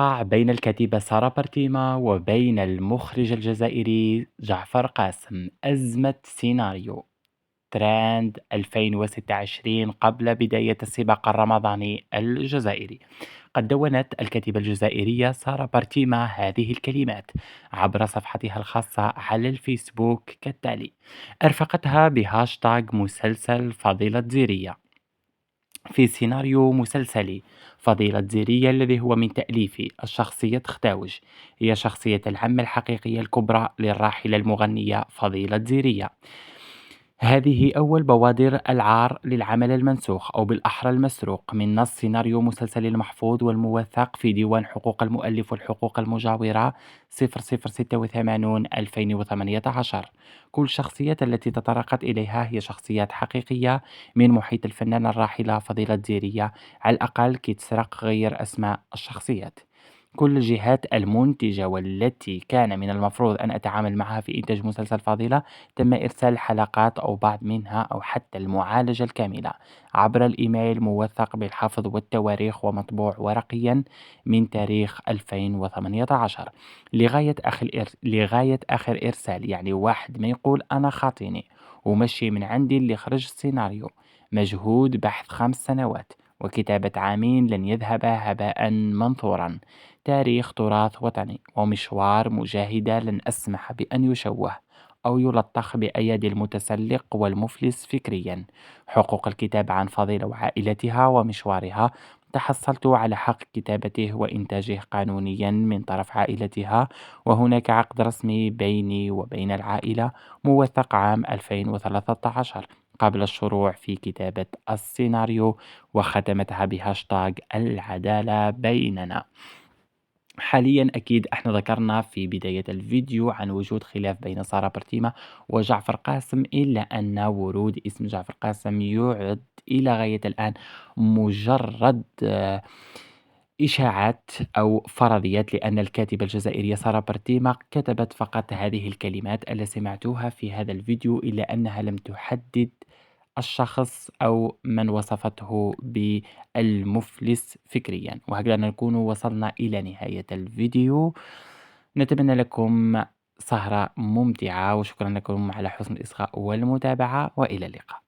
بين الكاتبة سارة برتيما وبين المخرج الجزائري جعفر قاسم. أزمة سيناريو تراند 2026 قبل بداية السباق الرمضاني الجزائري. قد دونت الكاتبة الجزائرية سارة برتيما هذه الكلمات عبر صفحتها الخاصة على الفيسبوك كالتالي: أرفقتها بهاشتاغ مسلسل فضيلة زيرية في سيناريو مسلسلي. فضيلة زيرية الذي هو من تأليفي، الشخصية تختاوج هي شخصية العمة الحقيقية الكبرى للراحلة المغنية فضيلة زيرية. هذه أول بوادر العار للعمل المنسوخ أو بالأحرى المسروق من نص سيناريو مسلسل المحفوظ والموثق في ديوان حقوق المؤلف والحقوق المجاورة 0086 2018. كل الشخصيات التي تطرقت إليها هي شخصيات حقيقية من محيط الفنانة الراحلة فضيلة زيرية. على الأقل كي تسرق غير أسماء الشخصيات. كل الجهات المنتجة والتي كان من المفروض أن أتعامل معها في إنتاج مسلسل فاضلة تم إرسال حلقات أو بعض منها أو حتى المعالجة الكاملة عبر الإيميل موثق بالحفظ والتواريخ ومطبوع ورقيا من تاريخ 2018 لغاية آخر إرسال. يعني واحد ما يقول أنا خاطيني ومشي من عندي اللي خرج السيناريو. مجهود بحث 5 سنوات وكتابة عامين لن يذهب هباء منثورا. تاريخ تراث وطني ومشوار مجاهدة لن أسمح بأن يشوه أو يلطخ بأيادي المتسلق والمفلس فكريا. حقوق الكتابة عن فضيلة وعائلتها ومشوارها تحصلت على حق كتابته وإنتاجه قانونيا من طرف عائلتها، وهناك عقد رسمي بيني وبين العائلة موثق عام 2013 قبل الشروع في كتابة السيناريو، وختمتها بهاشتاغ العدالة بيننا. حاليا أكيد احنا ذكرنا في بداية الفيديو عن وجود خلاف بين سارة برتيمة وجعفر قاسم، إلا أن ورود اسم جعفر قاسم يعد إلى غاية الآن مجرد إشاعات أو فرضيات، لأن الكاتبة الجزائرية سارة برتيمة كتبت فقط هذه الكلمات التي سمعتوها في هذا الفيديو، إلا أنها لم تحدد الشخص أو من وصفته بالمفلس فكريا. وهكذا نكون وصلنا إلى نهاية الفيديو. نتمنى لكم سهرة ممتعة وشكرا لكم على حسن الإصغاء والمتابعة، وإلى اللقاء.